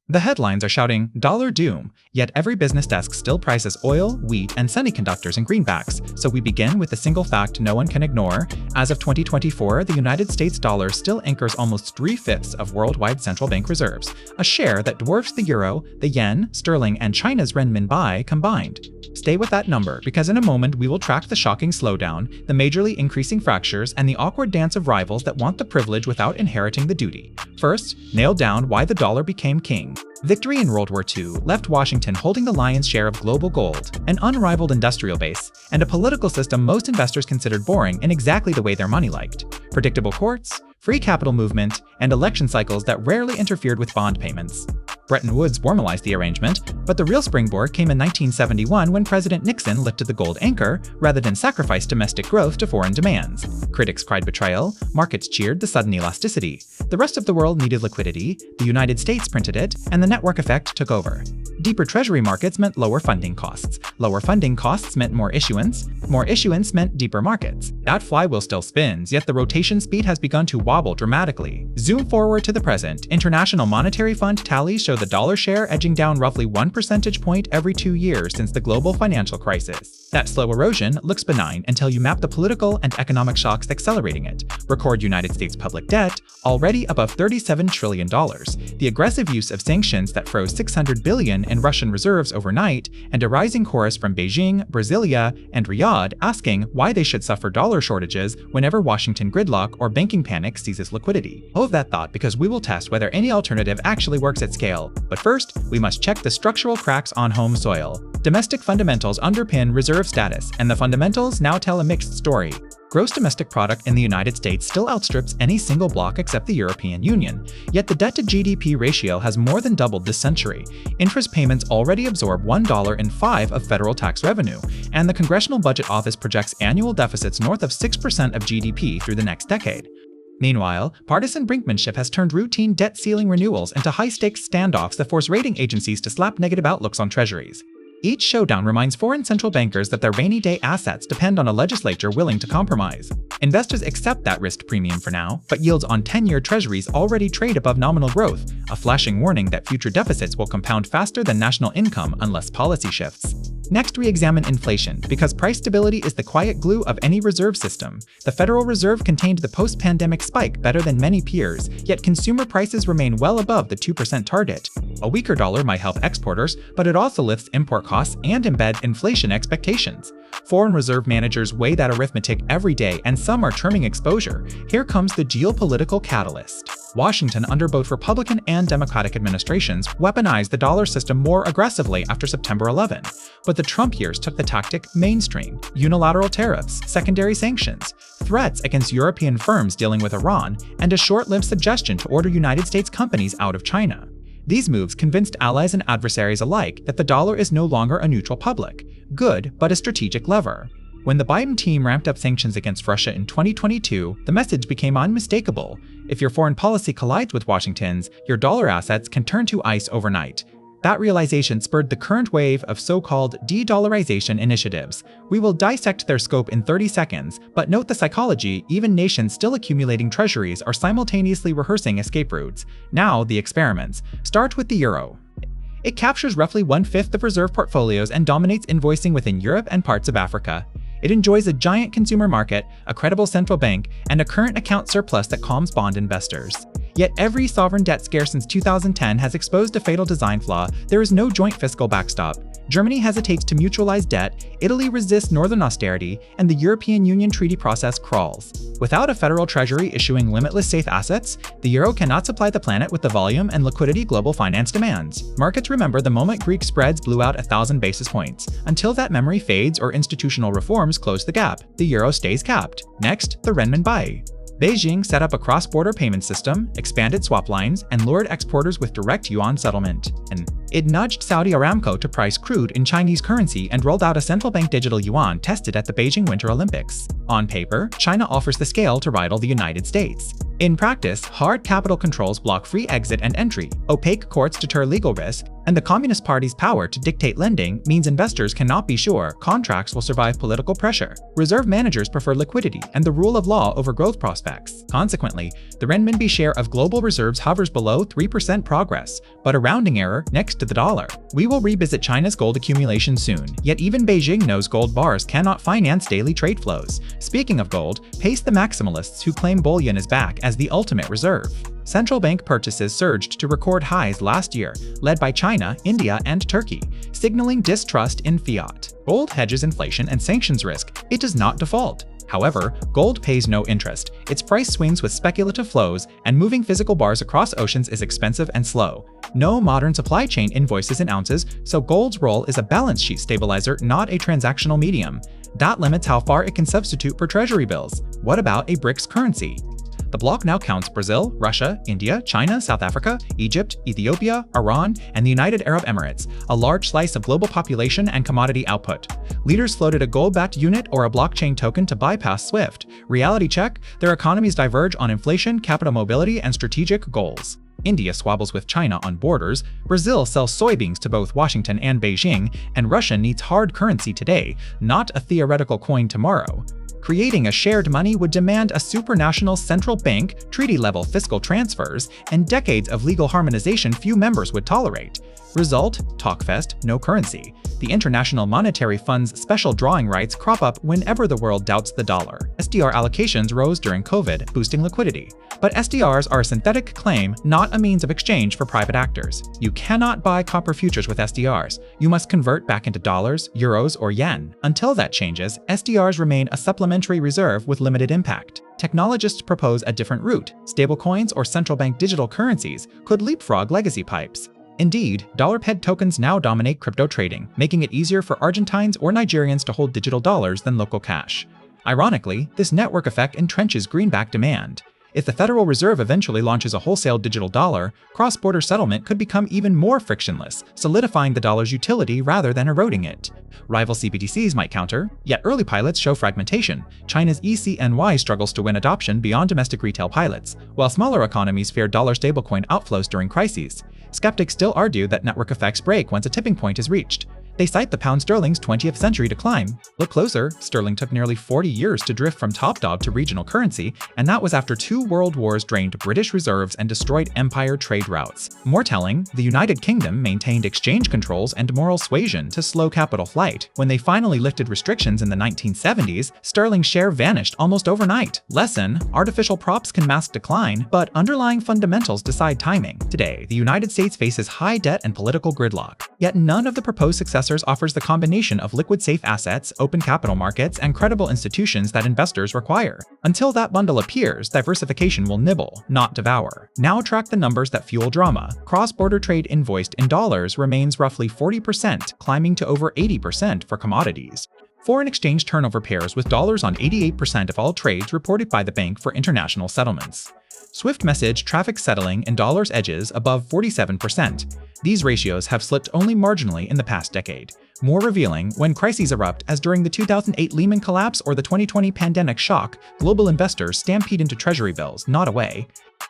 The headlines are shouting "dollar doom," yet every business desk still prices oil, wheat, and semiconductors in greenbacks. So we begin with a single fact no one can ignore. As of 2024, the United States dollar still anchors almost 3/5 of worldwide central bank reserves, a share that dwarfs the euro, the yen, sterling, and China's renminbi combined. Stay with that number, because in a moment we will track the shocking slowdown, the majorly increasing fractures, and the awkward dance of rivals that want the privilege without inheriting the duty. First, nail down why the dollar became king. Victory in World War II left Washington holding the lion's share of global gold, an unrivaled industrial base, and a political system most investors considered boring in exactly the way their money liked. Predictable courts, free capital movement, and election cycles that rarely interfered with bond payments. Bretton Woods formalized the arrangement, but the real springboard came in 1971 when President Nixon lifted the gold anchor rather than sacrifice domestic growth to foreign demands. Critics cried betrayal, markets cheered the sudden elasticity. The rest of the world needed liquidity, the United States printed it, and the network effect took over. Deeper treasury markets meant lower funding costs. Lower funding costs meant more issuance meant deeper markets. That flywheel still spins, yet the rotation speed has begun to wobble dramatically. Zoom forward to the present. International Monetary Fund tallies show the dollar share edging down roughly 1 percentage point every 2 years since the global financial crisis. That slow erosion looks benign until you map the political and economic shocks accelerating it. Record United States public debt, already above $37 trillion. The aggressive use of sanctions that froze $600 billion in Russian reserves overnight, and a rising chorus from Beijing, Brasilia, and Riyadh asking why they should suffer dollar shortages whenever Washington gridlock or banking panic seizes liquidity. Hold that thought, because we will test whether any alternative actually works at scale. But first, we must check the structural cracks on home soil. Domestic fundamentals underpin reserve status, and the fundamentals now tell a mixed story. Gross domestic product in the United States still outstrips any single bloc except the European Union, yet the debt-to-GDP ratio has more than doubled this century. Interest payments already absorb $1.05 of federal tax revenue, and the Congressional Budget Office projects annual deficits north of 6% of GDP through the next decade. Meanwhile, partisan brinkmanship has turned routine debt ceiling renewals into high-stakes standoffs that force rating agencies to slap negative outlooks on treasuries. Each showdown reminds foreign central bankers that their rainy day assets depend on a legislature willing to compromise. Investors accept that risk premium for now, but yields on 10-year treasuries already trade above nominal growth, a flashing warning that future deficits will compound faster than national income unless policy shifts. Next, we examine inflation, because price stability is the quiet glue of any reserve system. The Federal Reserve contained the post-pandemic spike better than many peers, yet consumer prices remain well above the 2% target. A weaker dollar might help exporters, but it also lifts import costs and embeds inflation expectations. Foreign reserve managers weigh that arithmetic every day, and some are trimming exposure. Here comes the geopolitical catalyst. Washington, under both Republican and Democratic administrations, weaponized the dollar system more aggressively after September 11. But the Trump years took the tactic mainstream: unilateral tariffs, secondary sanctions, threats against European firms dealing with Iran, and a short-lived suggestion to order United States companies out of China. These moves convinced allies and adversaries alike that the dollar is no longer a neutral public good, but a strategic lever. When the Biden team ramped up sanctions against Russia in 2022, the message became unmistakable. If your foreign policy collides with Washington's, your dollar assets can turn to ice overnight. That realization spurred the current wave of so-called de-dollarization initiatives. We will dissect their scope in 30 seconds, but note the psychology: even nations still accumulating treasuries are simultaneously rehearsing escape routes. Now, the experiments. Start with the euro. It captures roughly 1/5 of reserve portfolios and dominates invoicing within Europe and parts of Africa. It enjoys a giant consumer market, a credible central bank, and a current account surplus that calms bond investors. Yet every sovereign debt scare since 2010 has exposed a fatal design flaw: there is no joint fiscal backstop. Germany hesitates to mutualize debt, Italy resists northern austerity, and the European Union treaty process crawls. Without a federal treasury issuing limitless safe assets, the euro cannot supply the planet with the volume and liquidity global finance demands. Markets remember the moment Greek spreads blew out 1,000 basis points. Until that memory fades or institutional reforms close the gap, the euro stays capped. Next, the renminbi. Beijing set up a cross-border payment system, expanded swap lines, and lured exporters with direct yuan settlement. And it nudged Saudi Aramco to price crude in Chinese currency and rolled out a central bank digital yuan tested at the Beijing Winter Olympics. On paper, China offers the scale to rival the United States. In practice, hard capital controls block free exit and entry, opaque courts deter legal risk, and the Communist Party's power to dictate lending means investors cannot be sure contracts will survive political pressure. Reserve managers prefer liquidity and the rule of law over growth prospects. Consequently, the renminbi share of global reserves hovers below 3% progress, but a rounding error next to the dollar. We will revisit China's gold accumulation soon, yet even Beijing knows gold bars cannot finance daily trade flows. Speaking of gold, pace the maximalists who claim bullion is back as the ultimate reserve. Central bank purchases surged to record highs last year, led by China, India, and Turkey, signaling distrust in fiat. Gold hedges inflation and sanctions risk. It does not default. However, gold pays no interest. Its price swings with speculative flows, and moving physical bars across oceans is expensive and slow. No modern supply chain invoices in ounces, so gold's role is a balance sheet stabilizer, not a transactional medium. That limits how far it can substitute for treasury bills. What about a BRICS currency? The bloc now counts Brazil, Russia, India, China, South Africa, Egypt, Ethiopia, Iran, and the United Arab Emirates, a large slice of global population and commodity output. Leaders floated a gold-backed unit or a blockchain token to bypass SWIFT. Reality check, their economies diverge on inflation, capital mobility, and strategic goals. India squabbles with China on borders, Brazil sells soybeans to both Washington and Beijing, and Russia needs hard currency today, not a theoretical coin tomorrow. Creating a shared money would demand a supranational central bank, treaty-level fiscal transfers, and decades of legal harmonization few members would tolerate. Result: talkfest, no currency. The International Monetary Fund's special drawing rights crop up whenever the world doubts the dollar. SDR allocations rose during COVID, boosting liquidity. But SDRs are a synthetic claim, not a means of exchange for private actors. You cannot buy copper futures with SDRs. You must convert back into dollars, euros, or yen. Until that changes, SDRs remain a supplementary reserve with limited impact. Technologists propose a different route. Stablecoins or central bank digital currencies could leapfrog legacy pipes. Indeed, dollar-pegged tokens now dominate crypto trading, making it easier for Argentines or Nigerians to hold digital dollars than local cash. Ironically, this network effect entrenches greenback demand. If the Federal Reserve eventually launches a wholesale digital dollar, cross-border settlement could become even more frictionless, solidifying the dollar's utility rather than eroding it. Rival CBDCs might counter, yet early pilots show fragmentation. China's ECNY struggles to win adoption beyond domestic retail pilots, while smaller economies fear dollar stablecoin outflows during crises. Skeptics still argue that network effects break once a tipping point is reached. They cite the pound sterling's 20th century decline. Look closer, sterling took nearly 40 years to drift from top dog to regional currency, and that was after 2 world wars drained British reserves and destroyed empire trade routes. More telling, the United Kingdom maintained exchange controls and moral suasion to slow capital flight. When they finally lifted restrictions in the 1970s, sterling's share vanished almost overnight. Lesson: artificial props can mask decline, but underlying fundamentals decide timing. Today, the United States faces high debt and political gridlock, yet none of the proposed successors offers the combination of liquid safe assets, open capital markets, and credible institutions that investors require. Until that bundle appears, diversification will nibble, not devour. Now track the numbers that fuel drama. Cross-border trade invoiced in dollars remains roughly 40%, climbing to over 80% for commodities. Foreign exchange turnover pairs with dollars on 88% of all trades reported by the Bank for International Settlements. Swift message traffic settling in dollars edges above 47%. These ratios have slipped only marginally in the past decade. More revealing when crises erupt, as during the 2008 Lehman collapse or the 2020 pandemic shock, global investors stampede into treasury bills, not away.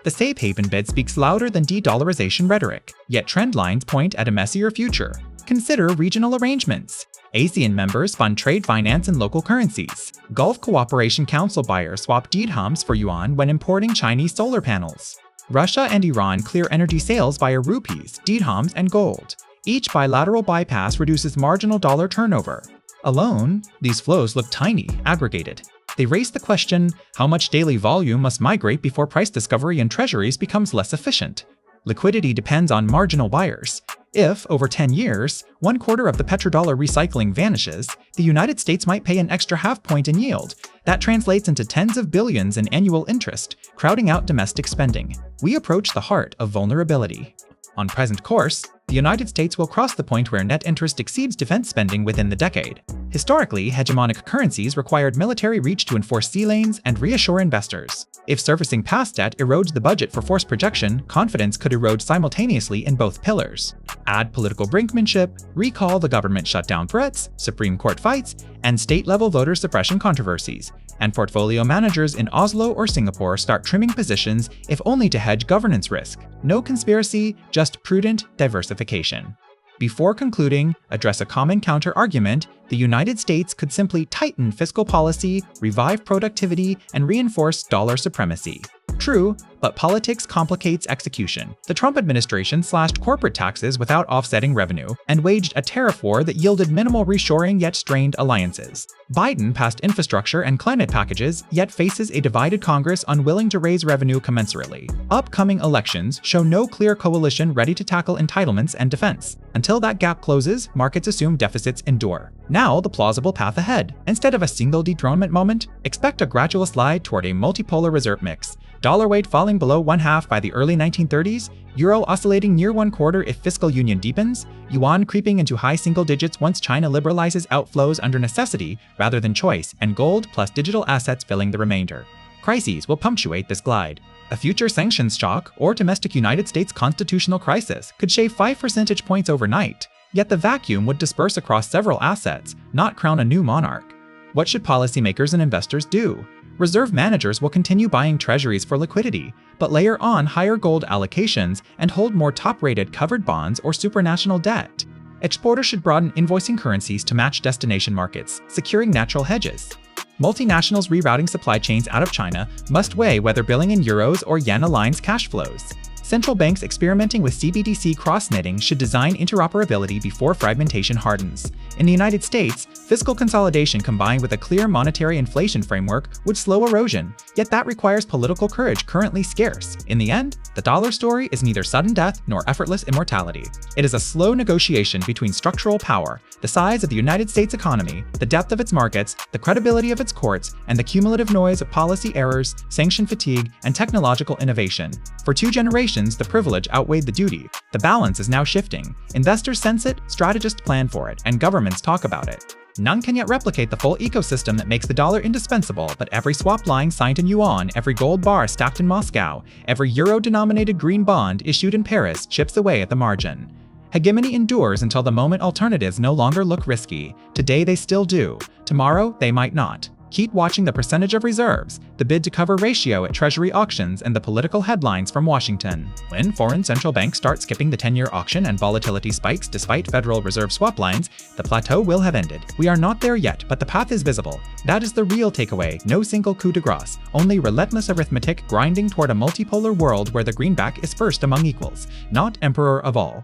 The safe haven bid speaks louder than de-dollarization rhetoric, yet trend lines point at a messier future. Consider regional arrangements. ASEAN members fund trade finance in local currencies. Gulf Cooperation Council buyers swap dirhams for yuan when importing Chinese solar panels. Russia and Iran clear energy sales via rupees, dirhams, and gold. Each bilateral bypass reduces marginal dollar turnover. Alone, these flows look tiny, aggregated. They raise the question, how much daily volume must migrate before price discovery in treasuries becomes less efficient? Liquidity depends on marginal buyers. If, over 10 years, 1/4 of the petrodollar recycling vanishes, the United States might pay an extra half point in yield. That translates into tens of billions in annual interest, crowding out domestic spending. We approach the heart of vulnerability. On present course, the United States will cross the point where net interest exceeds defense spending within the decade. Historically, hegemonic currencies required military reach to enforce sea lanes and reassure investors. If servicing past debt erodes the budget for force projection, confidence could erode simultaneously in both pillars. Add political brinkmanship, recall the government shutdown threats, Supreme Court fights, and state-level voter suppression controversies, and portfolio managers in Oslo or Singapore start trimming positions if only to hedge governance risk. No conspiracy, just prudent diversification. Before concluding, address a common counter-argument: the United States could simply tighten fiscal policy, revive productivity, and reinforce dollar supremacy. True, but politics complicates execution. The Trump administration slashed corporate taxes without offsetting revenue, and waged a tariff war that yielded minimal reshoring yet strained alliances. Biden passed infrastructure and climate packages, yet faces a divided Congress unwilling to raise revenue commensurately. Upcoming elections show no clear coalition ready to tackle entitlements and defense. Until that gap closes, markets assume deficits endure. Now, the plausible path ahead. Instead of a single dethronement moment, expect a gradual slide toward a multipolar reserve mix. Dollar weight falling below 1/2 by the early 1930s, euro oscillating near 1/4 if fiscal union deepens, yuan creeping into high single digits once China liberalizes outflows under necessity rather than choice, and gold plus digital assets filling the remainder. Crises will punctuate this glide. A future sanctions shock or domestic United States constitutional crisis could shave 5 percentage points overnight, yet the vacuum would disperse across several assets, not crown a new monarch. What should policymakers and investors do? Reserve managers will continue buying treasuries for liquidity, but layer on higher gold allocations and hold more top-rated covered bonds or supranational debt. Exporters should broaden invoicing currencies to match destination markets, securing natural hedges. Multinationals rerouting supply chains out of China must weigh whether billing in euros or yen aligns cash flows. Central banks experimenting with CBDC cross-knitting should design interoperability before fragmentation hardens. In the United States, fiscal consolidation combined with a clear monetary inflation framework would slow erosion, yet that requires political courage currently scarce. In the end, the dollar story is neither sudden death nor effortless immortality. It is a slow negotiation between structural power, the size of the United States economy, the depth of its markets, the credibility of its courts, and the cumulative noise of policy errors, sanction fatigue, and technological innovation. For 2 generations, the privilege outweighed the duty. The balance is now shifting. Investors sense it, strategists plan for it, and governments talk about it. None can yet replicate the full ecosystem that makes the dollar indispensable, but every swap line signed in yuan, every gold bar stacked in Moscow, every euro-denominated green bond issued in Paris chips away at the margin. Hegemony endures until the moment alternatives no longer look risky. Today they still do. Tomorrow they might not. Keep watching the percentage of reserves, the bid-to-cover ratio at Treasury auctions, and the political headlines from Washington. When foreign central banks start skipping the 10-year auction and volatility spikes despite Federal Reserve swap lines, the plateau will have ended. We are not there yet, but the path is visible. That is the real takeaway, no single coup de grace, only relentless arithmetic grinding toward a multipolar world where the greenback is first among equals, not emperor of all.